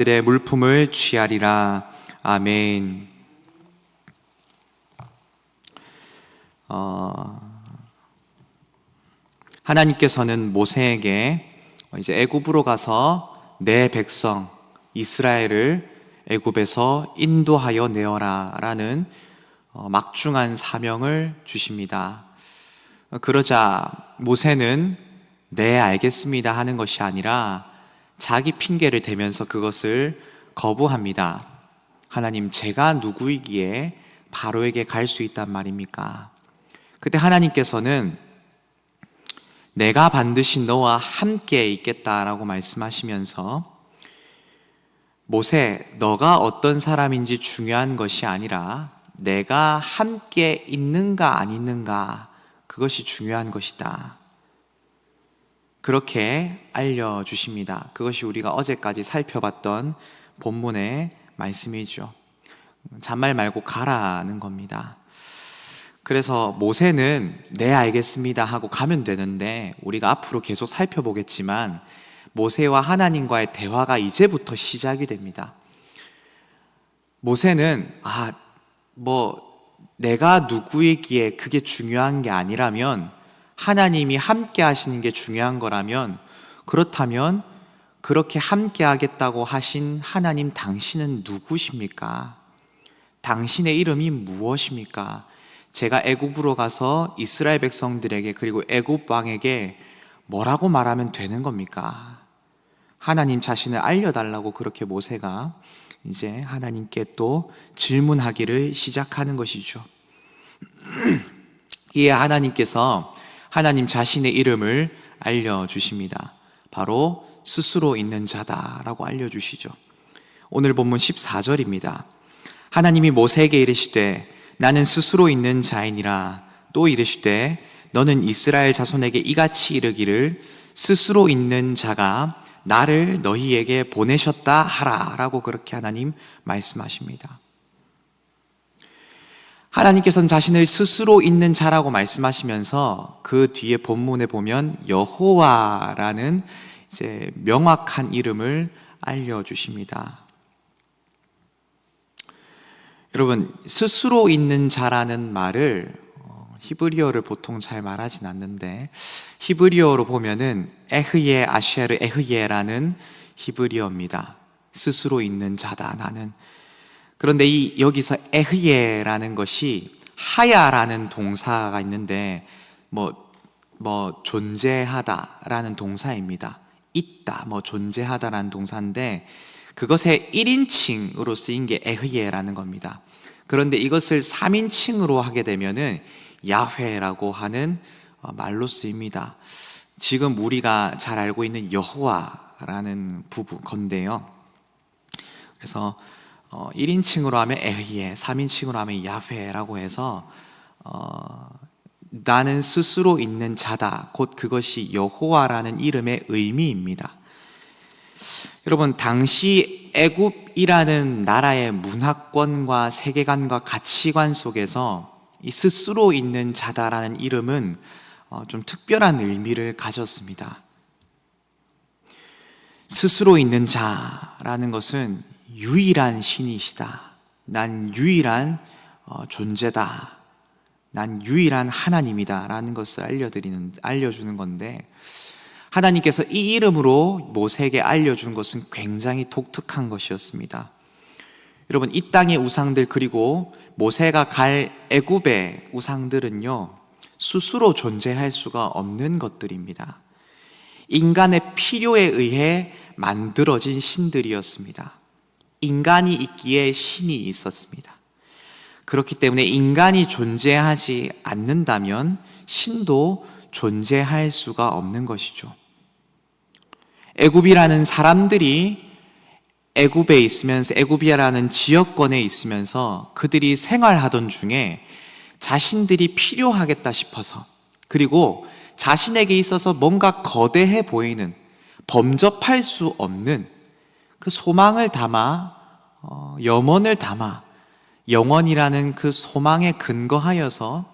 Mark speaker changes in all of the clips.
Speaker 1: 들의 물품을 취하리라. 아멘. 하나님께서는 모세에게 이제 애굽으로 가서 내 백성 이스라엘을 애굽에서 인도하여 내어라 라는 막중한 사명을 주십니다. 그러자 모세는 네 알겠습니다 하는 것이 아니라 자기 핑계를 대면서 그것을 거부합니다. 하나님, 제가 누구이기에 바로에게 갈 수 있단 말입니까? 그때 하나님께서는 내가 반드시 너와 함께 있겠다라고 말씀하시면서 모세, 너가 어떤 사람인지 중요한 것이 아니라 내가 함께 있는가 안 있는가, 그것이 중요한 것이다. 그렇게 알려주십니다. 그것이 우리가 어제까지 살펴봤던 본문의 말씀이죠. 잔말 말고 가라는 겁니다. 그래서 모세는 네 알겠습니다 하고 가면 되는데, 우리가 앞으로 계속 살펴보겠지만 모세와 하나님과의 대화가 이제부터 시작이 됩니다. 모세는 내가 누구이기에 그게 중요한 게 아니라면, 하나님이 함께 하시는 게 중요한 거라면, 그렇다면 그렇게 함께 하겠다고 하신 하나님, 당신은 누구십니까? 당신의 이름이 무엇입니까? 제가 애굽으로 가서 이스라엘 백성들에게, 그리고 애굽 왕에게 뭐라고 말하면 되는 겁니까? 하나님 자신을 알려달라고 그렇게 모세가 이제 하나님께 또 질문하기를 시작하는 것이죠. 이에 하나님께서 하나님 자신의 이름을 알려주십니다. 바로 스스로 있는 자다라고 알려주시죠. 오늘 본문 14절입니다. 하나님이 모세에게 이르시되 나는 스스로 있는 자이니라. 또 이르시되 너는 이스라엘 자손에게 이같이 이르기를 스스로 있는 자가 나를 너희에게 보내셨다 하라 라고 그렇게 하나님 말씀하십니다. 하나님께서는 자신을 스스로 있는 자라고 말씀하시면서 그 뒤에 본문에 보면 여호와라는 이제 명확한 이름을 알려주십니다. 여러분, 스스로 있는 자라는 말을 히브리어를 보통 잘 말하진 않는데, 히브리어로 보면은 에흐예 아쉐르 에흐예라는 히브리어입니다. 스스로 있는 자다, 나는. 그런데 여기서 에흐예라는 것이 하야라는 동사가 있는데 존재하다라는 동사입니다. 있다, 존재하다라는 동사인데, 그것의 1인칭으로 쓰인 게 에흐예라는 겁니다. 그런데 이것을 3인칭으로 하게 되면은 야훼라고 하는 말로 쓰입니다. 지금 우리가 잘 알고 있는 여호와라는 건데요. 그래서 1인칭으로 하면 에흐예, 3인칭으로 하면 야훼라고 해서 나는 스스로 있는 자다, 곧 그것이 여호와라는 이름의 의미입니다. 여러분, 당시 애굽이라는 나라의 문화권과 세계관과 가치관 속에서 이 스스로 있는 자다라는 이름은 좀 특별한 의미를 가졌습니다. 스스로 있는 자라는 것은 유일한 신이시다, 난 유일한 존재다, 난 유일한 하나님이다 라는 것을 알려주는 건데, 하나님께서 이 이름으로 모세에게 알려준 것은 굉장히 독특한 것이었습니다. 여러분, 이 땅의 우상들, 그리고 모세가 갈 애굽의 우상들은요, 스스로 존재할 수가 없는 것들입니다. 인간의 필요에 의해 만들어진 신들이었습니다. 인간이 있기에 신이 있었습니다. 그렇기 때문에 인간이 존재하지 않는다면 신도 존재할 수가 없는 것이죠. 애굽이라는 사람들이 애굽에 있으면서, 애굽이라는 지역권에 있으면서 그들이 생활하던 중에 자신들이 필요하겠다 싶어서, 그리고 자신에게 있어서 뭔가 거대해 보이는, 범접할 수 없는 그 소망을 담아, 염원을 담아, 영원이라는 그 소망에 근거하여서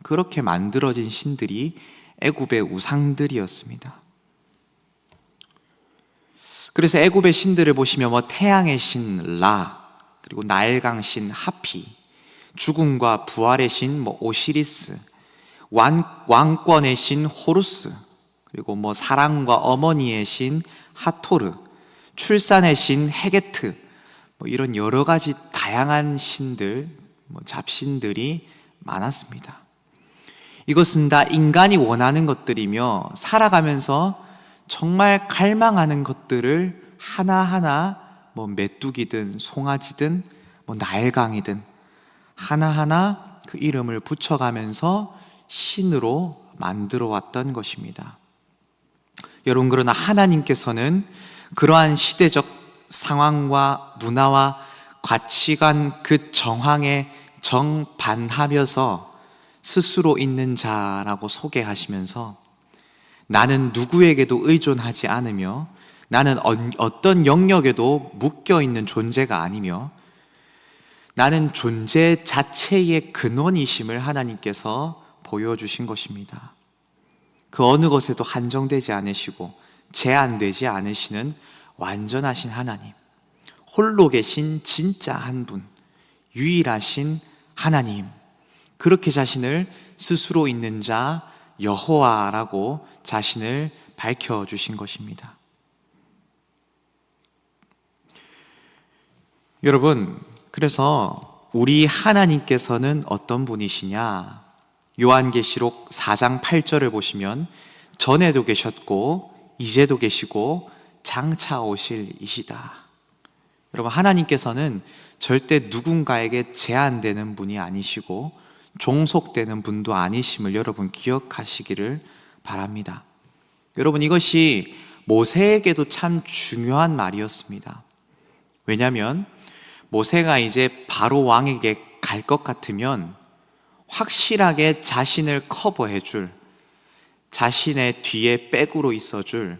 Speaker 1: 그렇게 만들어진 신들이 애굽의 우상들이었습니다. 그래서 애굽의 신들을 보시면 태양의 신 라, 그리고 나일강 신 하피, 죽음과 부활의 신 오시리스, 왕권의 신 호루스, 그리고 사랑과 어머니의 신 하토르, 출산의 신 헤게트, 이런 여러 가지 다양한 신들, 잡신들이 많았습니다. 이것은 다 인간이 원하는 것들이며 살아가면서 정말 갈망하는 것들을 하나하나 메뚜기든 송아지든 나일강이든 하나하나 그 이름을 붙여가면서 신으로 만들어 왔던 것입니다. 여러분, 그러나 하나님께서는 그러한 시대적 상황과 문화와 가치관 그 정황에 정반하면서 스스로 있는 자라고 소개하시면서 나는 누구에게도 의존하지 않으며 나는 어떤 영역에도 묶여있는 존재가 아니며 나는 존재 자체의 근원이심을 하나님께서 보여주신 것입니다. 그 어느 것에도 한정되지 않으시고 제한되지 않으시는 완전하신 하나님, 홀로 계신 진짜 한 분, 유일하신 하나님, 그렇게 자신을 스스로 있는 자 여호와라고 자신을 밝혀주신 것입니다. 여러분, 그래서 우리 하나님께서는 어떤 분이시냐? 요한계시록 4장 8절을 보시면 전에도 계셨고 이제도 계시고 장차 오실 이시다. 여러분, 하나님께서는 절대 누군가에게 제한되는 분이 아니시고 종속되는 분도 아니심을 여러분 기억하시기를 바랍니다. 여러분, 이것이 모세에게도 참 중요한 말이었습니다. 왜냐하면 모세가 이제 바로 왕에게 갈 것 같으면 확실하게 자신을 커버해 줄, 자신의 뒤에 백으로 있어 줄,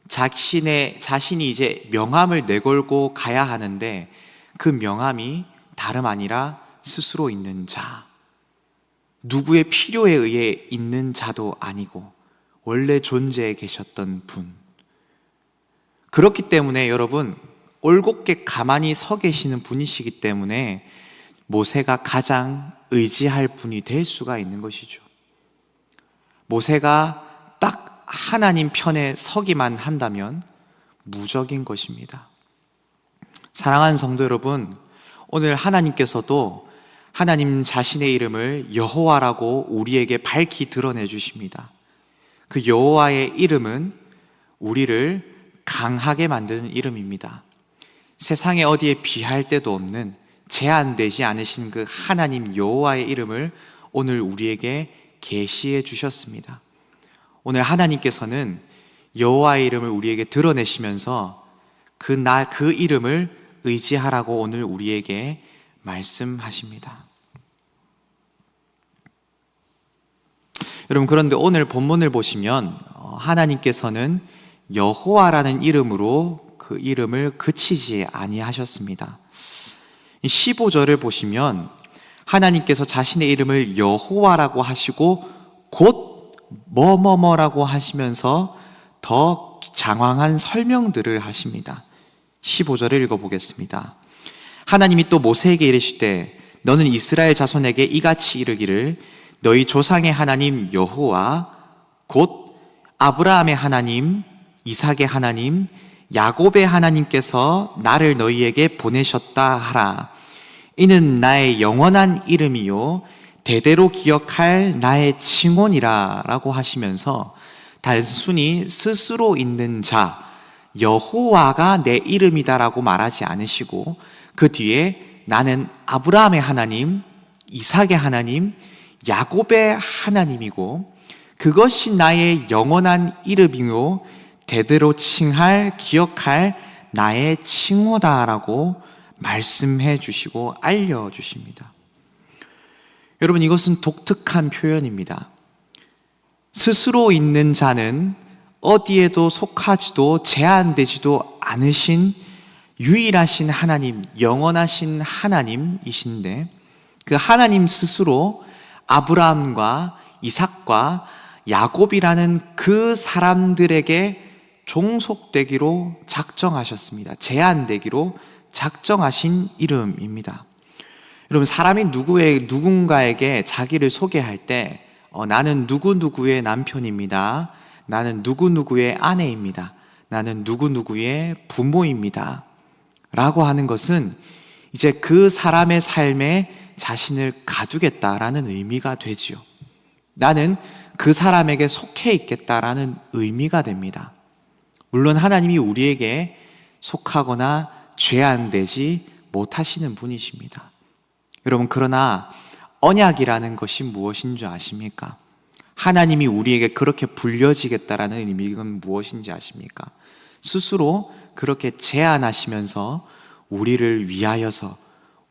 Speaker 1: 자신이 이제 명함을 내걸고 가야 하는데 그 명함이 다름 아니라 스스로 있는 자, 누구의 필요에 의해 있는 자도 아니고 원래 존재해 계셨던 분. 그렇기 때문에 여러분, 올곧게 가만히 서 계시는 분이시기 때문에 모세가 가장 의지할 분이 될 수가 있는 것이죠. 모세가 딱 하나님 편에 서기만 한다면 무적인 것입니다. 사랑하는 성도 여러분, 오늘 하나님께서도 하나님 자신의 이름을 여호와라고 우리에게 밝히 드러내 주십니다. 그 여호와의 이름은 우리를 강하게 만드는 이름입니다. 세상에 어디에 비할 데도 없는, 제한되지 않으신 그 하나님 여호와의 이름을 오늘 우리에게 계시해 주셨습니다. 오늘 하나님께서는 여호와의 이름을 우리에게 드러내시면서 그 이름을 의지하라고 오늘 우리에게 말씀하십니다. 여러분, 그런데 오늘 본문을 보시면 하나님께서는 여호와라는 이름으로 그 이름을 그치지 아니하셨습니다. 15절을 보시면 하나님께서 자신의 이름을 여호와라고 하시고 곧 뭐뭐뭐라고 하시면서 더 장황한 설명들을 하십니다. 15절을 읽어보겠습니다. 하나님이 또 모세에게 이르시되 너는 이스라엘 자손에게 이같이 이르기를 너희 조상의 하나님 여호와 곧 아브라함의 하나님, 이삭의 하나님, 야곱의 하나님께서 나를 너희에게 보내셨다 하라. 이는 나의 영원한 이름이요 대대로 기억할 나의 칭혼이라 라고 하시면서 단순히 스스로 있는 자 여호와가 내 이름이다라고 말하지 않으시고 그 뒤에 나는 아브라함의 하나님, 이삭의 하나님, 야곱의 하나님이고 그것이 나의 영원한 이름이요 대대로 칭할, 기억할 나의 칭호다라고 말씀해 주시고 알려주십니다. 여러분, 이것은 독특한 표현입니다. 스스로 있는 자는 어디에도 속하지도 제한되지도 않으신 유일하신 하나님, 영원하신 하나님이신데 그 하나님 스스로 아브라함과 이삭과 야곱이라는 그 사람들에게 종속되기로 작정하셨습니다. 제한되기로 작정하신 이름입니다. 여러분, 사람이 누군가에게 자기를 소개할 때 나는 누구누구의 남편입니다. 나는 누구누구의 아내입니다. 나는 누구누구의 부모입니다. 라고 하는 것은 이제 그 사람의 삶에 자신을 가두겠다라는 의미가 되지요. 나는 그 사람에게 속해 있겠다라는 의미가 됩니다. 물론 하나님이 우리에게 속하거나 제한되지 못하시는 분이십니다. 여러분, 그러나 언약이라는 것이 무엇인 줄 아십니까? 하나님이 우리에게 그렇게 불려지겠다라는 의미는 무엇인지 아십니까? 스스로 그렇게 제한하시면서 우리를 위하여서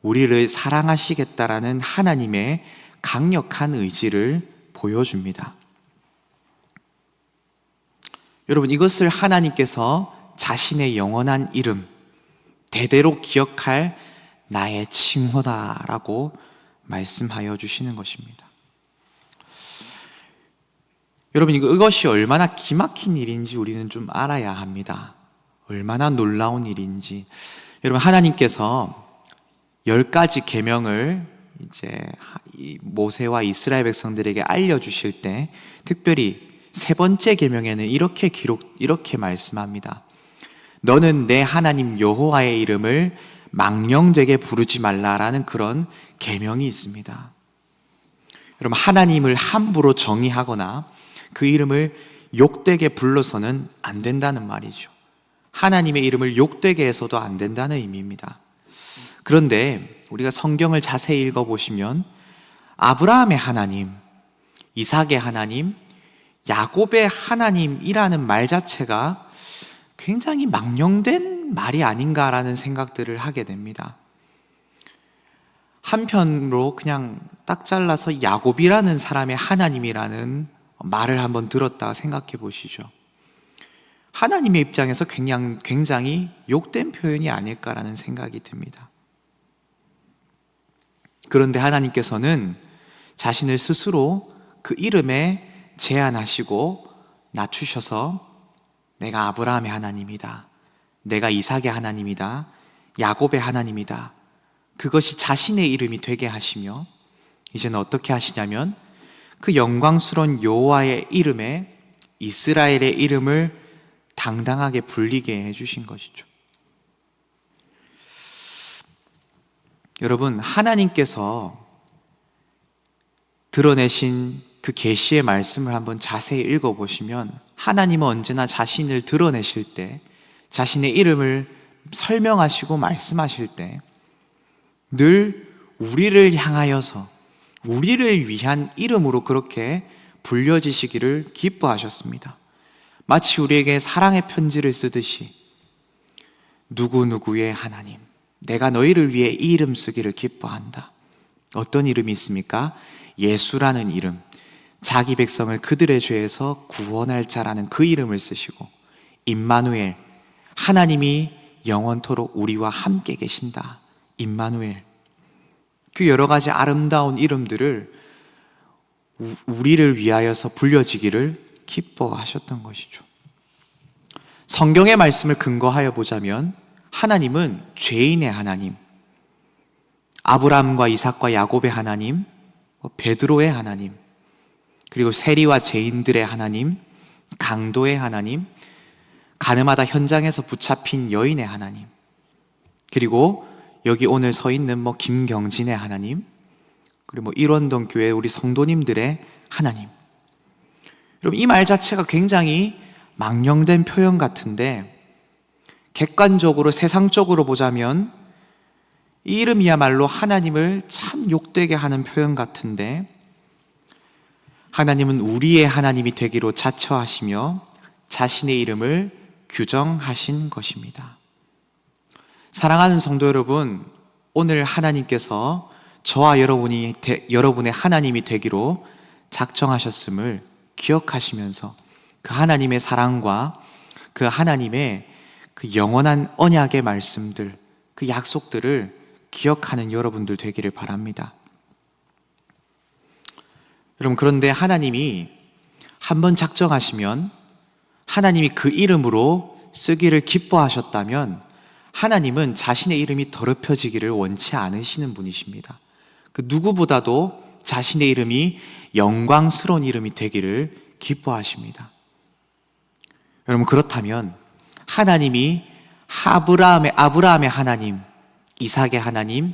Speaker 1: 우리를 사랑하시겠다라는 하나님의 강력한 의지를 보여줍니다. 여러분, 이것을 하나님께서 자신의 영원한 이름, 대대로 기억할 나의 칭호다라고 말씀하여 주시는 것입니다. 여러분, 이것이 얼마나 기막힌 일인지 우리는 좀 알아야 합니다. 얼마나 놀라운 일인지. 여러분, 하나님께서 10가지 계명을 이제 모세와 이스라엘 백성들에게 알려주실 때 특별히 세 번째 계명에는 이렇게 말씀합니다. 너는 내 하나님 여호와의 이름을 망령되게 부르지 말라라는 그런 계명이 있습니다. 여러분, 하나님을 함부로 정의하거나 그 이름을 욕되게 불러서는 안 된다는 말이죠. 하나님의 이름을 욕되게 해서도 안 된다는 의미입니다. 그런데 우리가 성경을 자세히 읽어보시면 아브라함의 하나님, 이삭의 하나님, 야곱의 하나님이라는 말 자체가 굉장히 망령된 말이 아닌가라는 생각들을 하게 됩니다. 한편으로 그냥 딱 잘라서 야곱이라는 사람의 하나님이라는 말을 한번 들었다 생각해 보시죠. 하나님의 입장에서 굉장히 욕된 표현이 아닐까라는 생각이 듭니다. 그런데 하나님께서는 자신을 스스로 그 이름에 제한하시고 낮추셔서 내가 아브라함의 하나님이다, 내가 이삭의 하나님이다, 야곱의 하나님이다, 그것이 자신의 이름이 되게 하시며 이제는 어떻게 하시냐면 그 영광스러운 여호와의 이름에 이스라엘의 이름을 당당하게 불리게 해주신 것이죠. 여러분, 하나님께서 드러내신 그 계시의 말씀을 한번 자세히 읽어보시면 하나님은 언제나 자신을 드러내실 때, 자신의 이름을 설명하시고 말씀하실 때 늘 우리를 향하여서 우리를 위한 이름으로 그렇게 불려지시기를 기뻐하셨습니다. 마치 우리에게 사랑의 편지를 쓰듯이 누구누구의 하나님, 내가 너희를 위해 이 이름 쓰기를 기뻐한다. 어떤 이름이 있습니까? 예수라는 이름, 자기 백성을 그들의 죄에서 구원할 자라는 그 이름을 쓰시고, 임마누엘, 하나님이 영원토록 우리와 함께 계신다. 임마누엘. 그 여러 가지 아름다운 이름들을 우리를 위하여서 불려지기를 기뻐하셨던 것이죠. 성경의 말씀을 근거하여 보자면 하나님은 죄인의 하나님, 아브라함과 이삭과 야곱의 하나님, 베드로의 하나님, 그리고 세리와 죄인들의 하나님, 강도의 하나님, 가늠하다 현장에서 붙잡힌 여인의 하나님, 그리고 여기 오늘 서 있는 김경진의 하나님, 그리고 일원동 교회 우리 성도님들의 하나님. 여러분, 이 말 자체가 굉장히 망령된 표현 같은데 객관적으로 세상적으로 보자면 이 이름이야말로 하나님을 참 욕되게 하는 표현 같은데, 하나님은 우리의 하나님이 되기로 자처하시며 자신의 이름을 규정하신 것입니다. 사랑하는 성도 여러분, 오늘 하나님께서 저와 여러분의 하나님이 되기로 작정하셨음을 기억하시면서 그 하나님의 사랑과 그 하나님의 그 영원한 언약의 말씀들, 그 약속들을 기억하는 여러분들 되기를 바랍니다. 여러분, 그런데 하나님이 한번 작정하시면 하나님이 그 이름으로 쓰기를 기뻐하셨다면 하나님은 자신의 이름이 더럽혀지기를 원치 않으시는 분이십니다. 그 누구보다도 자신의 이름이 영광스러운 이름이 되기를 기뻐하십니다. 여러분, 그렇다면 하나님이 아브라함의 하나님, 이삭의 하나님,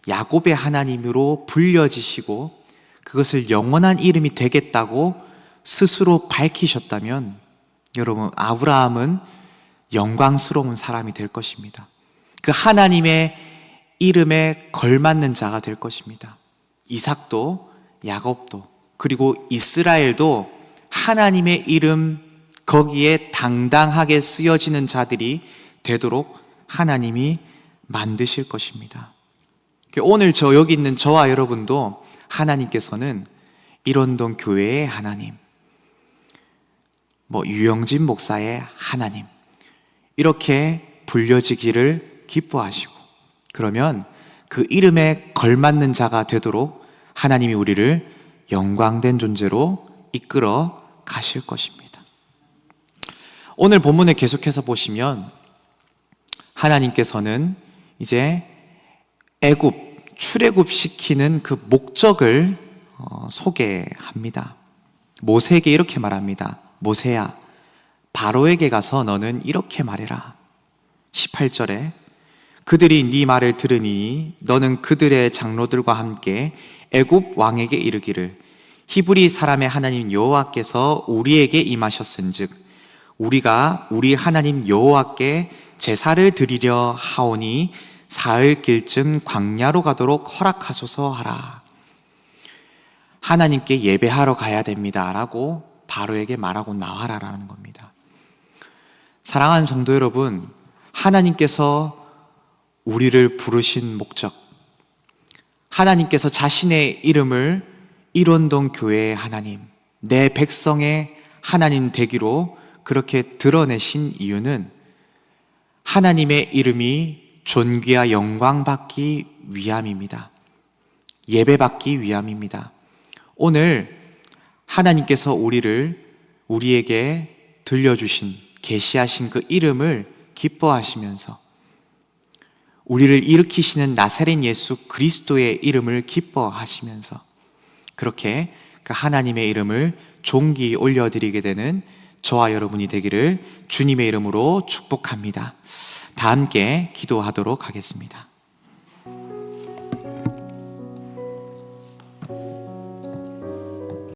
Speaker 1: 야곱의 하나님으로 불려지시고 그것을 영원한 이름이 되겠다고 스스로 밝히셨다면 여러분, 아브라함은 영광스러운 사람이 될 것입니다. 그 하나님의 이름에 걸맞는 자가 될 것입니다. 이삭도 야곱도 그리고 이스라엘도 하나님의 이름 거기에 당당하게 쓰여지는 자들이 되도록 하나님이 만드실 것입니다. 오늘 여기 있는 저와 여러분도 하나님께서는 일원동 교회의 하나님, 유영진 목사의 하나님 이렇게 불려지기를 기뻐하시고, 그러면 그 이름에 걸맞는 자가 되도록 하나님이 우리를 영광된 존재로 이끌어 가실 것입니다. 오늘 본문을 계속해서 보시면 하나님께서는 이제 출애굽시키는 그 목적을 소개합니다. 모세에게 이렇게 말합니다. 모세야, 바로에게 가서 너는 이렇게 말해라. 18절에 그들이 네 말을 들으니 너는 그들의 장로들과 함께 애굽 왕에게 이르기를 히브리 사람의 하나님 여호와께서 우리에게 임하셨은즉 우리가 우리 하나님 여호와께 제사를 드리려 하오니 사흘 길쯤 광야로 가도록 허락하소서 하라. 하나님께 예배하러 가야 됩니다 라고 바로에게 말하고 나와라라는 겁니다. 사랑하는 성도 여러분, 하나님께서 우리를 부르신 목적, 하나님께서 자신의 이름을 일원동 교회의 하나님, 내 백성의 하나님 되기로 그렇게 드러내신 이유는 하나님의 이름이 존귀와 영광받기 위함입니다. 예배받기 위함입니다. 오늘 하나님께서 우리에게 들려주신, 계시하신 그 이름을 기뻐하시면서 우리를 일으키시는 나사렛 예수 그리스도의 이름을 기뻐하시면서 그렇게 그 하나님의 이름을 존귀 올려드리게 되는 저와 여러분이 되기를 주님의 이름으로 축복합니다. 다 함께 기도하도록 하겠습니다.